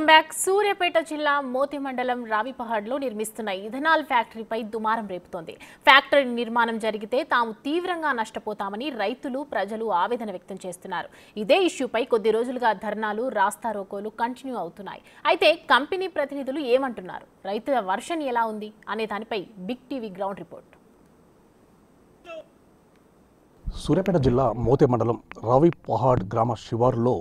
Welcome back. Suryapet జిల్లా మోతి మండలం రావిపహాడ్లో నిర్మిస్తున్న ఇథనాల్ ఫ్యాక్టరీపై దుమారం రేపుతోంది. ఫ్యాక్టరీ నిర్మాణం జరిగితే తాము తీవ్రంగా నష్టపోతామని రైతులు, ప్రజలు ఆవేదన వ్యక్తం చేస్తున్నారు. ఇదే ఇష్యూపై కొద్ది రోజులుగా ధర్నాలు, రాస్తారోకోలు కంటిన్యూ అవుతున్నాయి. అయితే కంపెనీ ప్రతినిధులు ఏమంటున్నారు, రైతుల వర్షన్ ఎలా ఉంది అనే దానిపై big TV ground report. Suryapet జిల్లా మోతే మండలం రావిపహాడ్ గ్రామ శివారులో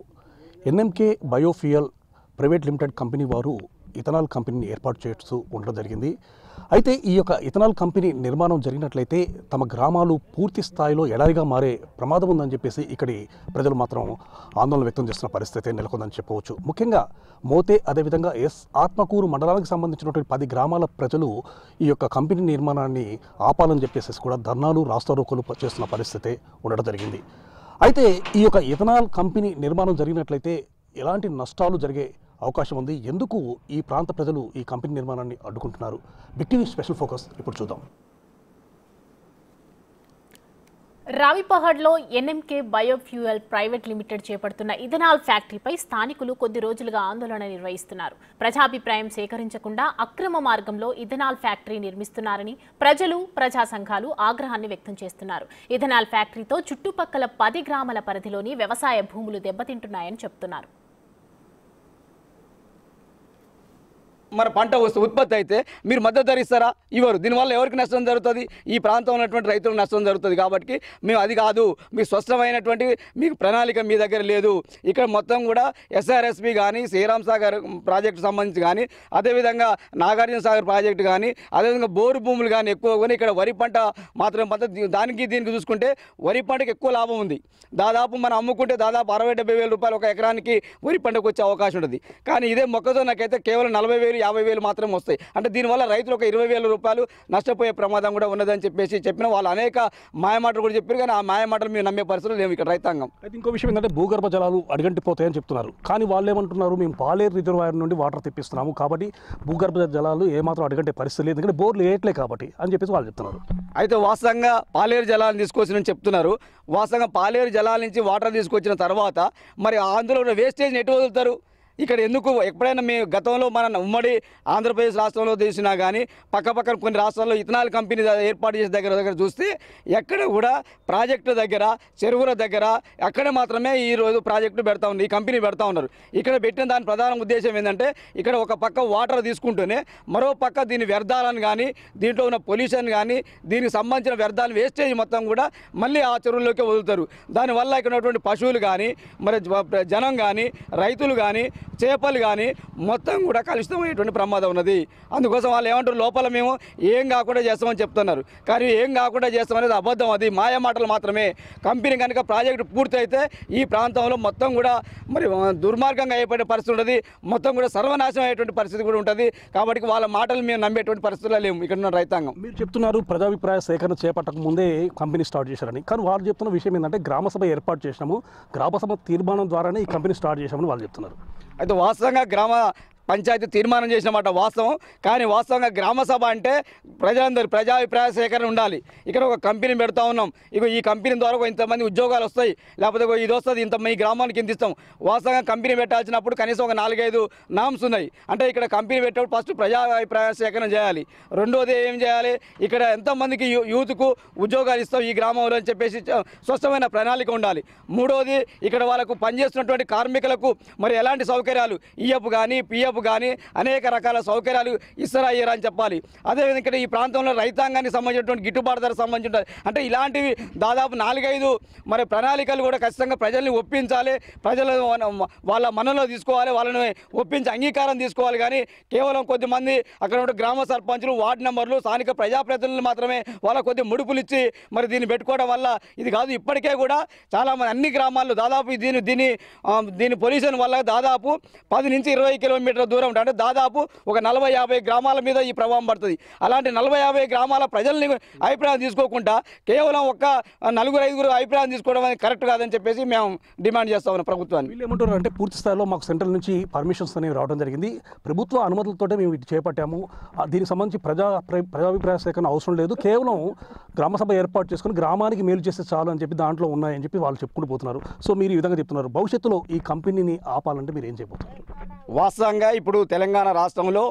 NMK biofuel private limited company వారు ఇథనాల్ కంపెనీని ఏర్పాటు చేస్తూ ఉండడం జరిగింది. అయితే ఈ యొక్క ఇథనాల్ కంపెనీ నిర్మాణం జరిగినట్లయితే తమ గ్రామాలు పూర్తి స్థాయిలో ఎడారిగా మారే ప్రమాదం ఉందని చెప్పేసి ఇక్కడి ప్రజలు మాత్రం ఆందోళన వ్యక్తం చేస్తున్న పరిస్థితి నెలకొందని చెప్పవచ్చు. ముఖ్యంగా మోతే అదేవిధంగా ఆత్మకూరు మండలానికి సంబంధించినటువంటి 10 గ్రామాల ప్రజలు ఈ యొక్క కంపెనీ నిర్మాణాన్ని ఆపాలని చెప్పేసి కూడా ధర్నాలు, రాస్తారోకోలు చేస్తున్న పరిస్థితి ఉండడం జరిగింది. అయితే ఈ యొక్క ఇథనాల్ కంపెనీ నిర్మాణం జరిగినట్లయితే ఎలాంటి నష్టాలు జరిగే అవకాశం ఉంది, ఎందుకు ఈ ప్రాంత ప్రజలు ఈ కంపెనీ నిర్మాణాన్ని అడ్డుకుంటున్నారు, బిగ్ టీవీ స్పెషల్ ఫోకస్ ఇప్పుడు చూద్దాం. రావిపహాడ్లో ఎన్ఎంకే బయోఫ్యూయల్ ప్రైవేట్ లిమిటెడ్ చేపడుతున్న ఇథనాల్ ఫ్యాక్టరీపై స్థానికులు కొద్ది రోజులుగా ఆందోళన నిర్వహిస్తున్నారు. ప్రజాభిప్రాయం సేకరించకుండా అక్రమ మార్గంలో ఇథనాల్ ఫ్యాక్టరీ నిర్మిస్తున్నారని ప్రజలు, ప్రజా సంఘాలు ఆగ్రహాన్ని వ్యక్తం చేస్తున్నారు. ఇథనాల్ ఫ్యాక్టరీతో చుట్టుపక్కల 10 గ్రామాల పరిధిలోని వ్యవసాయ భూములు దెబ్బతింటున్నాయని చెబుతున్నారు. మన పంట ఉత్పత్తి అయితే మీరు మద్దతు ధర ఇస్తారా? ఇవ్వరు. దీనివల్ల ఎవరికి నష్టం జరుగుతుంది? ఈ ప్రాంతంలో ఉన్నటువంటి రైతులకు నష్టం జరుగుతుంది. కాబట్టి మేము అది కాదు, మీ స్పష్టమైనటువంటి మీకు ప్రణాళిక మీ దగ్గర లేదు. ఇక్కడ మొత్తం కూడా ఎస్ఆర్ఎస్పి కానీ, శ్రీరామ్ సాగర్ ప్రాజెక్టు సంబంధించి కానీ, అదేవిధంగా నాగార్జున సాగర్ ప్రాజెక్టు కానీ, అదేవిధంగా బోరు భూములు కానీ ఎక్కువ కొని ఇక్కడ వరి పంట మాత్రం మద్దతు. దీనికి చూసుకుంటే వరి పంటకు ఎక్కువ లాభం ఉంది. దాదాపు మనం అమ్ముకుంటే దాదాపు 60-70 వేల రూపాయలు ఒక ఎకరానికి వరి పంటకు వచ్చే అవకాశం ఉంటుంది. కానీ ఇదే మొక్కజొన్నకైతే కేవలం 40,000-50,000 మాత్రం వస్తాయి. అంటే దీనివల్ల రైతులు ఒక 20,000 రూపాయలు నష్టపోయే ప్రమాదం కూడా ఉన్నదని చెప్పిన వాళ్ళు అనేక మాయమాటలు కూడా చెప్పారు. కానీ ఆ మాయమాటలు మేము నమ్మే పరిస్థితులు లేవు ఇక్కడ రైతాంగం. అయితే ఇంకో విషయం ఏంటంటే భూగర్భ జలాలు అడుగంటిపోతాయని చెప్తున్నారు. కానీ వాళ్ళు ఏమంటున్నారు, మేము పాలేరు రిజర్వాయర్ నుండి వాటర్ తెప్పిస్తున్నాము కాబట్టి భూగర్భ జలాలు ఏమాత్రం అడుగంటే పరిస్థితి లేదు, ఎందుకంటే బోర్లు వేయట్లే కాబట్టి అని చెప్పేసి వాళ్ళు చెప్తున్నారు. అయితే వాస్తవంగా పాలేరు జలాలను తీసుకొచ్చిన చెప్తున్నారు. వాస్తవంగా పాలేరు జలాల నుంచి వాటర్ తీసుకొచ్చిన తర్వాత మరి అందులో ఉన్న వేస్టేజ్ని ఎటు వదులుతారు? ఇక్కడ ఎందుకు ఎప్పుడైనా మేము గతంలో మన ఉమ్మడి ఆంధ్రప్రదేశ్ రాష్ట్రంలో తీసినా కానీ పక్కపక్కన కొన్ని రాష్ట్రాల్లో ఇథనాల్ కంపెనీ ఏర్పాటు చేసే దగ్గర చూస్తే ఎక్కడ కూడా ప్రాజెక్టు దగ్గర, చెరువుల దగ్గర అక్కడే మాత్రమే ఈరోజు ప్రాజెక్టు పెడతా ఉంది, ఈ కంపెనీ పెడతా ఉన్నారు. ఇక్కడ పెట్టిన దాని ప్రధాన ఉద్దేశం ఏంటంటే ఇక్కడ ఒక పక్క వాటర్ తీసుకుంటూనే మరో పక్క దీని వ్యర్థాలను కానీ, దీంట్లో ఉన్న పొల్యూషన్ కానీ, దీనికి సంబంధించిన వ్యర్థాలు వేస్టేజ్ మొత్తం కూడా మళ్ళీ ఆ చెరువుల్లోకి వదులుతారు. దానివల్ల ఇక్కడ ఉన్నటువంటి పశువులు కానీ, మరి జనం కానీ, రైతులు కానీ, చేపలు కానీ మొత్తం కూడా కలుషితమయ్యేటువంటి ప్రమాదం ఉన్నది. అందుకోసం వాళ్ళు ఏమంటారు, లోపల మేము ఏం కాకుండా చేస్తామని చెప్తున్నారు. కానీ ఏం కాకుండా చేస్తామనేది అబద్ధం, అది మాయ మాటలు మాత్రమే. కంపెనీ కనుక ప్రాజెక్టు పూర్తి అయితే ఈ ప్రాంతంలో మొత్తం కూడా మరి దుర్మార్గంగా అయిపోయే పరిస్థితి ఉంటుంది, మొత్తం కూడా సర్వనాశనం అయ్యేటువంటి పరిస్థితి కూడా ఉంటుంది. కాబట్టి వాళ్ళ మాటలు మేము నమ్మేటువంటి పరిస్థితుల్లో లేము ఇక్కడ ఉన్న రైతాంగం. మీరు చెప్తున్నారు ప్రజాభిప్రాయ సేకరణ చేపట్టక ముందే కంపెనీ స్టార్ట్ చేశారని, కానీ వాళ్ళు చెప్తున్న విషయం ఏంటంటే గ్రామసభ ఏర్పాటు చేసినాము, గ్రామసభ తీర్మానం ద్వారానే ఈ కంపెనీ స్టార్ట్ చేశామని వాళ్ళు చెప్తున్నారు. అయితే వాస్తవంగా గ్రామ పంచాయతీ తీర్మానం చేసినమాట వాస్తవం. కానీ వాస్తవంగా గ్రామ సభ అంటే ప్రజలందరూ ప్రజాభిప్రాయ సేకరణ ఉండాలి. ఇక్కడ ఒక కంపెనీ పెడతా ఉన్నాం, ఇక ఈ కంపెనీ ద్వారా ఇంతమంది ఉద్యోగాలు వస్తాయి, లేకపోతే ఇది వస్తుంది, ఇంత మీ గ్రామానికి ఇంత ఇస్తాం. వాస్తవంగా కంపెనీ పెట్టాల్సినప్పుడు కనీసం ఒక 4-5 నామ్స్ ఉన్నాయి. అంటే ఇక్కడ కంపెనీ పెట్టేప్పుడు ఫస్ట్ ప్రజాభిప్రాయ సేకరణ చేయాలి. రెండోది ఏం చేయాలి, ఇక్కడ ఎంతమందికి యూత్కు ఉద్యోగాలు ఇస్తాం ఈ గ్రామంలో అని చెప్పేసి స్పష్టమైన ప్రణాళిక ఉండాలి. మూడోది ఇక్కడ వాళ్ళకు పనిచేస్తున్నటువంటి కార్మికులకు మరి ఎలాంటి సౌకర్యాలు, ఈఎఫ్ కానీ, పిఎఫ్ కానీ అనేక రకాల సౌకర్యాలు ఇస్తారా అయ్యారా అని చెప్పాలి. అదేవిధంగా ఇక్కడ ఈ ప్రాంతంలో రైతాంగానికి సంబంధించినటువంటి గిట్టుబాటు ధర సంబంధించి అంటే ఇలాంటివి దాదాపు 4-5 మరి ప్రణాళికలు కూడా ఖచ్చితంగా ప్రజల్ని ఒప్పించాలి, ప్రజల వాళ్ళ మనలో తీసుకోవాలి, వాళ్ళని ఒప్పించి అంగీకారం తీసుకోవాలి. కానీ కేవలం కొద్దిమంది అక్కడ ఉన్న గ్రామ సర్పంచులు, వార్డు మెంబర్లు, స్థానిక ప్రజాప్రతినిధులు మాత్రమే వాళ్ళ కొద్ది ముడుపులు ఇచ్చి మరి దీన్ని పెట్టుకోవడం వల్ల ఇది కాదు. ఇప్పటికే కూడా చాలామంది అన్ని గ్రామాల్లో దాదాపు దీని పొల్యూషన్ వల్ల దాదాపు 10 నుంచి 20 కిలోమీటర్ల దూరం ఉంటుంది. అంటే దాదాపు ఒక 40-50 గ్రామాల మీద ఈ ప్రభావం పడుతుంది. అలాంటి 40-50 గ్రామాల ప్రజల్ని అభిప్రాయం తీసుకోకుండా కేవలం ఒక 4-5 అభిప్రాయం తీసుకోవడం అనేది కరెక్ట్ కాదని చెప్పేసి మేము డిమాండ్ చేస్తా ఉన్నాం ప్రభుత్వాన్ని. వీళ్ళు ఏమంటారు అంటే పూర్తి స్థాయిలో మాకు సెంట్రల్ నుంచి పర్మిషన్స్ అనేవి రావడం జరిగింది, ప్రభుత్వ అనుమతులతోటే మేము ఇది చేపట్టాము, దీనికి సంబంధించి ప్రజాభిప్రాయ సేకరణ అవసరం లేదు, కేవలం గ్రామసభ ఏర్పాటు చేసుకుని గ్రామానికి మేలు చేస్తే చాలు అని చెప్పి దాంట్లో ఉన్నాయని చెప్పి వాళ్ళు చెప్పుకుంటూ పోతున్నారు. సో మీరు ఈ విధంగా చెప్తున్నారు, భవిష్యత్తులో ఈ కంపెనీని ఆపాలంటే మీరు ఏం చేయబోతున్నారు? వాస్తవంగా ఇప్పుడు తెలంగాణ రాష్ట్రంలో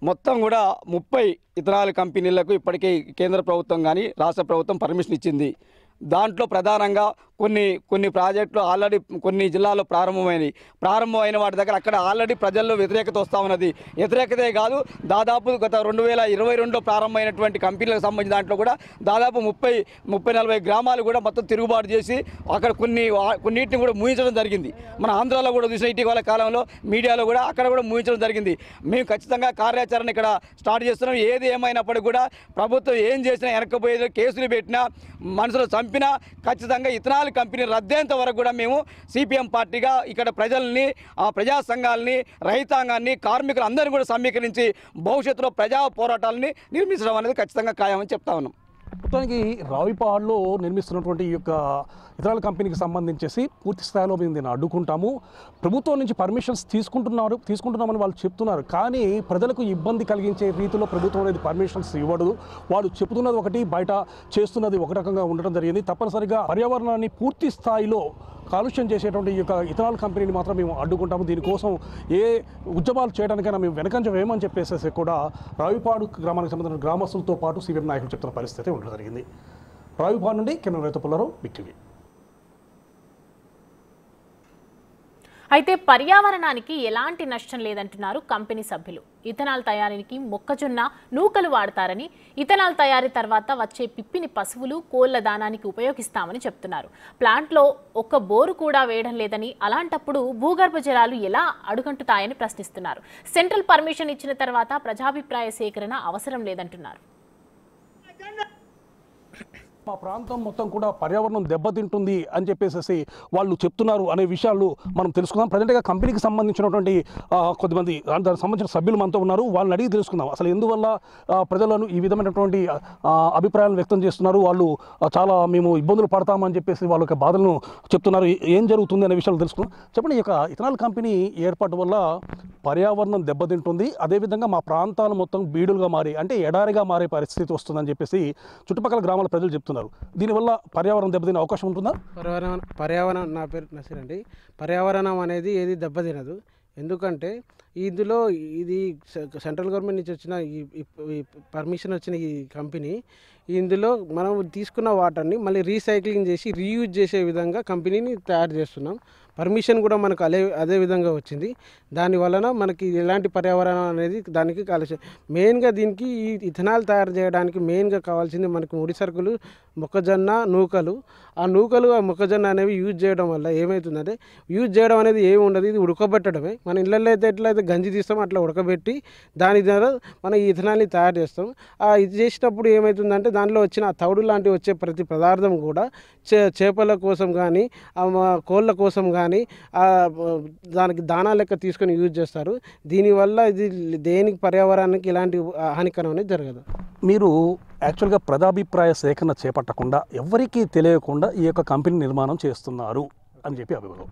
మొత్తం కూడా 30 ఇథనాల్ కంపెనీలకు ఇప్పటికే కేంద్ర ప్రభుత్వం కానీ రాష్ట్ర ప్రభుత్వం పర్మిషన్ ఇచ్చింది. దాంట్లో ప్రధానంగా కొన్ని ప్రాజెక్టులు ఆల్రెడీ కొన్ని జిల్లాల్లో ప్రారంభమైన వాటి దగ్గర అక్కడ ఆల్రెడీ ప్రజల్లో వ్యతిరేకత వస్తూ ఉన్నది. వ్యతిరేకతే కాదు, దాదాపు గత 2022 ప్రారంభమైనటువంటి కంపెనీలకు సంబంధించిన దాంట్లో కూడా దాదాపు 30-40 గ్రామాలు కూడా మొత్తం తిరుగుబాటు చేసి అక్కడ కొన్నిటిని కూడా ముగించడం జరిగింది. మన ఆంధ్రాలో కూడా చూసిన ఇటీవల కాలంలో మీడియాలో కూడా అక్కడ కూడా ముగించడం జరిగింది. మేము ఖచ్చితంగా కార్యాచరణ ఇక్కడ స్టార్ట్ చేస్తున్నాం. ఏది ఏమైనప్పటికీ కూడా ప్రభుత్వం ఏం చేసినా వెనక్కిపోయేది, కేసులు పెట్టినా, మనుషులు చంపినా ఖచ్చితంగా ఇథనాల్ కంపెనీ రద్దేంత వరకు కూడా మేము సిపిఎం పార్టీగా ఇక్కడ ప్రజల్ని, ప్రజా సంఘాలని, రైతాంగాన్ని, కార్మికులందరినీ కూడా సమీకరించి భవిష్యత్తులో ప్రజా పోరాటాలని నిర్మించడం అనేది ఖచ్చితంగా ఖాయమని చెప్తా ఉన్నాం. మొత్తానికి రావిపహాడ్లో నిర్మిస్తున్నటువంటి ఈ యొక్క ఇథనాల్ కంపెనీకి సంబంధించేసి పూర్తి స్థాయిలో మేము దీన్ని అడ్డుకుంటాము. ప్రభుత్వం నుంచి పర్మిషన్స్ తీసుకుంటున్నామని వాళ్ళు చెప్తున్నారు. కానీ ప్రజలకు ఇబ్బంది కలిగించే రీతిలో ప్రభుత్వం అనేది పర్మిషన్స్ ఇవ్వదు. వాళ్ళు చెప్తున్నది ఒకటి, బయట చేస్తున్నది ఒక రకంగా ఉండడం జరిగింది. తప్పనిసరిగా పర్యావరణాన్ని పూర్తి స్థాయిలో కాలుష్యం చేసేటువంటి ఈ యొక్క ఇథనాల్ కంపెనీని మాత్రం మేము అడ్డుకుంటాము. దీనికోసం ఏ ఉద్యమాలు చేయడానికైనా మేము వెనకంజ వేయమని చెప్పేసి కూడా రావిపాడు గ్రామానికి సంబంధించిన గ్రామస్తులతో పాటు సిపిఎం నాయకులు చెప్తున్న పరిస్థితి ఉండడం జరిగింది. రావిపాడు నుండి కెమెరా రైతు పుల్లారావు, బిగ్ టీవీ. అయితే పర్యావరణానికి ఎలాంటి నష్టం లేదంటున్నారు కంపెనీ సభ్యులు. ఇథనాల్ తయారీకి మొక్కజొన్న నూకలు వాడతారని, ఇథనాల్ తయారీ తర్వాత వచ్చే పిప్పిని పశువులు, కోళ్ల దానానికి ఉపయోగిస్తామని చెప్తున్నారు. ప్లాంట్లో ఒక్క బోరు కూడా వేయడం లేదని, అలాంటప్పుడు భూగర్భ జలాలు ఎలా అడుగంటుతాయని ప్రశ్నిస్తున్నారు. సెంట్రల్ పర్మిషన్ ఇచ్చిన తర్వాత ప్రజాభిప్రాయ సేకరణ అవసరం లేదంటున్నారు. మా ప్రాంతం మొత్తం కూడా పర్యావరణం దెబ్బతింటుంది అని చెప్పేసి వాళ్ళు చెప్తున్నారు అనే విషయాలు మనం తెలుసుకుందాం. ప్రజెంట్గా కంపెనీకి సంబంధించినటువంటి కొద్దిమంది దానికి సంబంధించిన సభ్యులు మనతో ఉన్నారు. వాళ్ళని అడిగి తెలుసుకుందాం అసలు ఎందువల్ల ప్రజలను ఈ విధమైనటువంటి అభిప్రాయాలు వ్యక్తం చేస్తున్నారు. వాళ్ళు చాలా మేము ఇబ్బందులు పడతామని చెప్పేసి వాళ్ళ యొక్క బాధలను చెప్తున్నారు. ఏం జరుగుతుంది అనే విషయాలు తెలుసుకుందాం. చెప్పండి, ఈ యొక్క ఇథనాల్ కంపెనీ ఏర్పాటు వల్ల పర్యావరణం దెబ్బతింటుంది, అదేవిధంగా మా ప్రాంతాలు మొత్తం బీడులుగా మారి అంటే ఎడారిగా మారే పరిస్థితి వస్తుందని చెప్పేసి చుట్టుపక్కల గ్రామాల ప్రజలు చెప్తున్నారు. దీనివల్ల పర్యావరణం దెబ్బతినే అవకాశం ఉంటుందా? పర్యావరణం నా పేరు నసీర్ అండి. పర్యావరణం అనేది ఏది దెబ్బతినదు. ఎందుకంటే ఇందులో ఇది సెంట్రల్ గవర్నమెంట్ నుంచి వచ్చిన ఈ పర్మిషన్ వచ్చిన ఈ కంపెనీ ఇందులో మనం తీసుకున్న వాటర్ని మళ్ళీ రీసైక్లింగ్ చేసి రీయూజ్ చేసే విధంగా కంపెనీని తయారు చేస్తున్నాం. పర్మిషన్ కూడా మనకు అదే విధంగా వచ్చింది. దాని వలన మనకి ఎలాంటి పర్యావరణం అనేది దానికి కాలుష్యం. మెయిన్గా దీనికి ఈ ఇథనాల్ తయారు చేయడానికి మెయిన్గా కావాల్సింది మనకు ముడి సరుకులు, మొక్కజొన్న, నూకలు. ఆ మొక్కజొన్న అనేవి యూజ్ చేయడం వల్ల ఏమవుతుందంటే, యూజ్ చేయడం అనేది ఏమి ఉండదు, ఇది ఉడకబెట్టడమే. మన ఇళ్ళల్లో అయితే ఎట్లయితే గంజి తీస్తామో అట్లా ఉడకబెట్టి దాని ద్వారా మనం ఈ ఇథనాల్ని తయారు చేస్తాం. ఇది చేసినప్పుడు ఏమవుతుందంటే దానిలో వచ్చిన తౌడు లాంటివి వచ్చే ప్రతి పదార్థం కూడా చేపల కోసం కానీ, కోళ్ళ కోసం కానీ దానికి దానా లెక్క తీసుకొని యూజ్ చేస్తారు. దీనివల్ల ఇది దేనికి పర్యావరణానికి ఇలాంటి హానికరం అనేది జరగదు. మీరు యాక్చువల్గా ప్రజాభిప్రాయ సేకరణ చేపట్టకుండా ఎవరికీ తెలియకుండా ఈ యొక్క కంపెనీ నిర్మాణం చేస్తున్నారు అని చెప్పి అభిప్రాయం.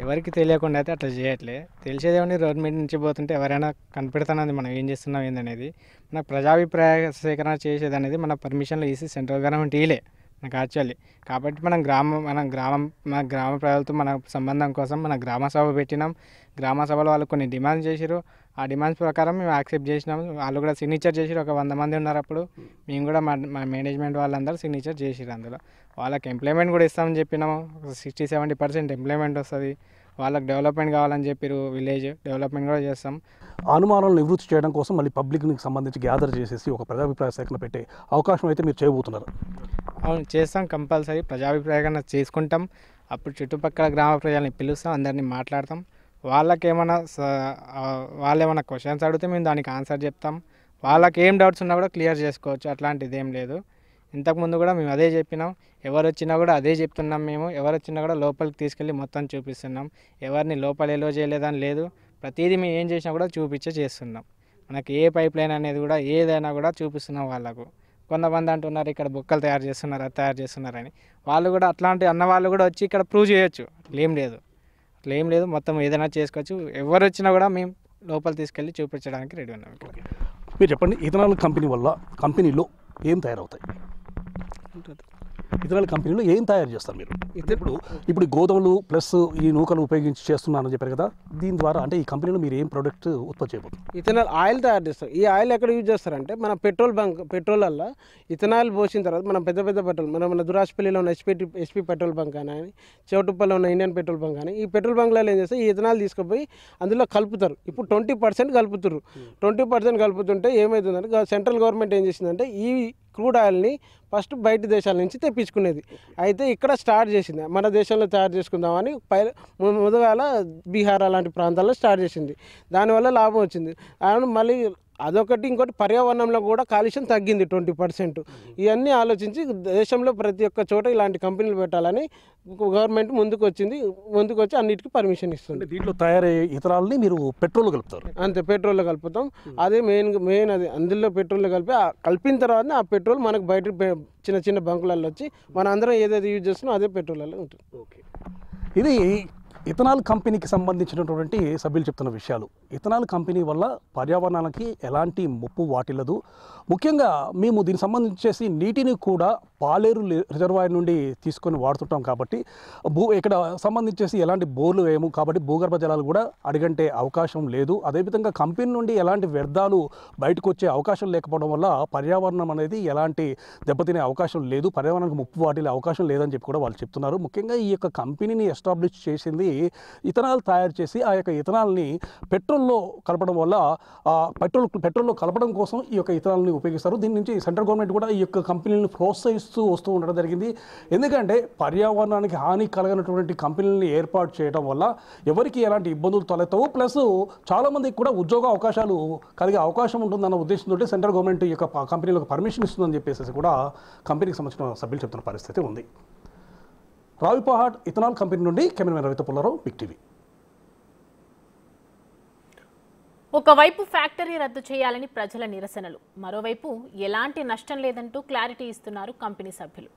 ఎవరికి తెలియకుండా అయితే అట్లా చేయట్లే. తెలిసేదేమని రోడ్ మీద నుంచి పోతుంటే ఎవరైనా కనిపెడతానది మనం ఏం చేస్తున్నాం ఏందనేది. మన ప్రజాభిప్రాయ సేకరణ చేసేది అనేది మన పర్మిషన్లు ఇసి సెంట్రల్ గవర్నమెంట్ ఇలే మనకు యాక్చువల్లీ. కాబట్టి మన గ్రామ ప్రజలతో మన సంబంధం కోసం మన గ్రామ సభ పెట్టినాం. గ్రామ సభలో వాళ్ళు కొన్ని డిమాండ్స్ చేసిరు. ఆ డిమాండ్స్ ప్రకారం మేము యాక్సెప్ట్ చేసినాం. వాళ్ళు కూడా సిగ్నేచర్ చేసిరు. ఒక 100 మంది ఉన్నారు అప్పుడు. మేము కూడా మా మేనేజ్మెంట్ వాళ్ళందరూ సిగ్నేచర్ చేసిరు. అందులో వాళ్ళకి ఎంప్లాయ్మెంట్ కూడా ఇస్తామని చెప్పినాము. 60-70% ఎంప్లాయ్మెంట్ వస్తుంది. వాళ్ళకి డెవలప్మెంట్ కావాలని చెప్పారు. విలేజ్ డెవలప్మెంట్ కూడా చేస్తాం. అనుమానాలను నివృత్తి చేయడం కోసం మళ్ళీ పబ్లిక్కి సంబంధించి గ్యాదర్ చేసేసి ఒక ప్రజాభిప్రాయ సేకరణ పెట్టే అవకాశం అయితే మీరు చేయబోతున్నారు. అవును, చేస్తాం. కంపల్సరీ ప్రజాభిప్రాయం చేసుకుంటాం. అప్పుడు చుట్టుపక్కల గ్రామ ప్రజల్ని పిలుస్తాం, అందరినీ మాట్లాడతాం. వాళ్ళు ఏమైనా క్వశ్చన్స్ అడిగితే మేము దానికి ఆన్సర్ చెప్తాం. వాళ్ళకి ఏం డౌట్స్ ఉన్నా కూడా క్లియర్ చేసుకోవచ్చు. అట్లాంటిది ఏం లేదు. ఇంతకుముందు కూడా మేము అదే చెప్పినాం. ఎవరు వచ్చినా కూడా అదే చెప్తున్నాం. మేము ఎవరు వచ్చినా కూడా లోపలికి తీసుకెళ్ళి మొత్తం చూపిస్తున్నాం. ఎవరిని లోపల ఎలో చేయలేదని లేదు. ప్రతిదీ మేము ఏం చేసినా కూడా చేస్తున్నాం. మనకి ఏ పైప్ లైన్ అనేది కూడా ఏదైనా కూడా చూపిస్తున్నాం వాళ్ళకు. కొంతమంది అంటున్నారు ఇక్కడ బొక్కలు తయారు చేస్తున్నారు, అది తయారు చేస్తున్నారని. వాళ్ళు కూడా అట్లాంటి అన్న వాళ్ళు కూడా వచ్చి ఇక్కడ ప్రూవ్ చేయొచ్చు. అట్లేం లేదు. మొత్తం ఏదైనా చేసుకోవచ్చు. ఎవరు వచ్చినా కూడా మేము లోపల తీసుకెళ్ళి చూపించడానికి రెడీ ఉన్నాం. మీరు చెప్పండి, ఇథనాల్ కంపెనీ వల్ల కంపెనీలో ఏం తయారవుతాయి? ఇథనాల్ కంపెనీలో ఏం తయారు చేస్తారు మీరు? ఇప్పుడు గోధుమలు ప్లస్ ఈ నూకలు ఉపయోగించి చేస్తున్నారని చెప్పారు కదా, దీని ద్వారా అంటే ఈ కంపెనీలో మీరు ఏం ప్రోడక్ట్ ఉత్పత్తి చేయబోతున్నారు? ఇథనాల్ ఆయిల్ తయారు చేస్తారు. ఈ ఆయిల్ ఎక్కడ యూజ్ చేస్తారంటే మన పెట్రోల్ వల్ల ఇథనాల్ పోసిన తర్వాత మనం పెద్ద పెట్రోల్ మన దురాజ్పల్లిలో ఉన్న ఎస్పీ పెట్రోల్ బంక్ కానీ, చౌటుప్పల్లో ఉన్న ఇండియన్ పెట్రోల్ బంక్ కానీ, ఈ పెట్రోల్ బంక్లలో ఏం చేస్తారు, ఈ ఇథనాల్ తీసుకుపోయి అందులో కలుపుతారు. ఇప్పుడు 20% కలుపుతారు. 20% కలుపుతుంటే ఏమవుతుందంటే సెంట్రల్ గవర్నమెంట్ ఏం చేసిందంటే ఈ క్రూడ్ ఆయిల్ని ఫస్ట్ బయట దేశాల నుంచి తెప్పించుకునేది. అయితే ఇక్కడ స్టార్ట్ చేసింది, మన దేశంలో తయారు చేసుకుందామని మొదగాల బీహార్ అలాంటి ప్రాంతాల్లో స్టార్ట్ చేసింది. దానివల్ల లాభం వచ్చింది. మళ్ళీ అదొకటి, ఇంకోటి పర్యావరణంలో కూడా కాలుష్యం తగ్గింది 20%. ఇవన్నీ ఆలోచించి దేశంలో ప్రతి ఒక్క చోట ఇలాంటి కంపెనీలు పెట్టాలని గవర్నమెంట్ ముందుకు వచ్చి అన్నిటికీ పర్మిషన్ ఇస్తుంది. దీంట్లో తయారయ్యే ఇథనాల్ని మీరు పెట్రోల్ కలుపుతారు? అంతే, పెట్రోల్లో కలుపుతాం. అదే మెయిన్ అది. అందులో పెట్రోల్లో కలిపిన తర్వాత ఆ పెట్రోల్ మనకు బయట చిన్న బంకులలో వచ్చి మన అందరం ఏదైతే యూజ్ చేస్తున్నామో అదే పెట్రోల్లో ఉంటుంది. ఓకే, ఇది ఇథనాల్ కంపెనీకి సంబంధించినటువంటి సభ్యులు చెప్తున్న విషయాలు. ఇథనాల్ కంపెనీ వల్ల పర్యావరణానికి ఎలాంటి ముప్పు వాటిల్లదు. ముఖ్యంగా మేము దీనికి సంబంధించేసి నీటిని కూడా పాలేరు రిజర్వాయర్ నుండి తీసుకొని వాడుతుంటాం కాబట్టి ఇక్కడ సంబంధించేసి ఎలాంటి బోర్లు వేయము కాబట్టి భూగర్భ జలాలు కూడా అడిగంటే అవకాశం లేదు. అదేవిధంగా కంపెనీ నుండి ఎలాంటి వ్యర్థాలు బయటకు వచ్చే అవకాశం లేకపోవడం వల్ల పర్యావరణం అనేది ఎలాంటి దెబ్బతినే అవకాశం లేదు, పర్యావరణానికి ముప్పు వాటిల్లే అవకాశం లేదని చెప్పి కూడా వాళ్ళు చెప్తున్నారు. ముఖ్యంగా ఈ యొక్క కంపెనీని ఎస్టాబ్లిష్ చేసింది ఇథనాల్ తయారు చేసి ఆ యొక్క ఇథనాల్ని పెట్రోల్లో కలపడం వల్ల పెట్రోల్లో కలపడం కోసం ఈ యొక్క ఇథనాల్ని ఉపయోగిస్తారు. దీని నుంచి సెంట్రల్ గవర్నమెంట్ కూడా ఈ యొక్క కంపెనీలను ప్రోత్సహిస్తూ వస్తూ ఉండడం జరిగింది. ఎందుకంటే పర్యావరణానికి హాని కలగనటువంటి కంపెనీలను ఏర్పాటు చేయడం వల్ల ఎవరికి ఎలాంటి ఇబ్బందులు తలెత్తవు, ప్లస్ చాలామందికి కూడా ఉద్యోగ అవకాశాలు కలిగే అవకాశం ఉంటుందన్న ఉద్దేశంతో సెంట్రల్ గవర్నమెంట్ ఈ యొక్క కంపెనీలకు పర్మిషన్ ఇస్తుందని చెప్పేసి కూడా కంపెనీకి సంబంధించిన సభ్యులు చెప్తున్న పరిస్థితి ఉంది. రావి పహాడ్ ఇథనాల్ కంపెనీ నుండి కెమెరామెన్ రవితో పుల్లారావు, బిగ్ టీవీ. ఒకవైపు ఫ్యాక్టరీ రద్దు చేయాలని ప్రజల నిరసనలు, మరోవైపు ఎలాంటి నష్టం లేదంటూ క్లారిటీ ఇస్తున్నారు కంపెనీ సభ్యులు.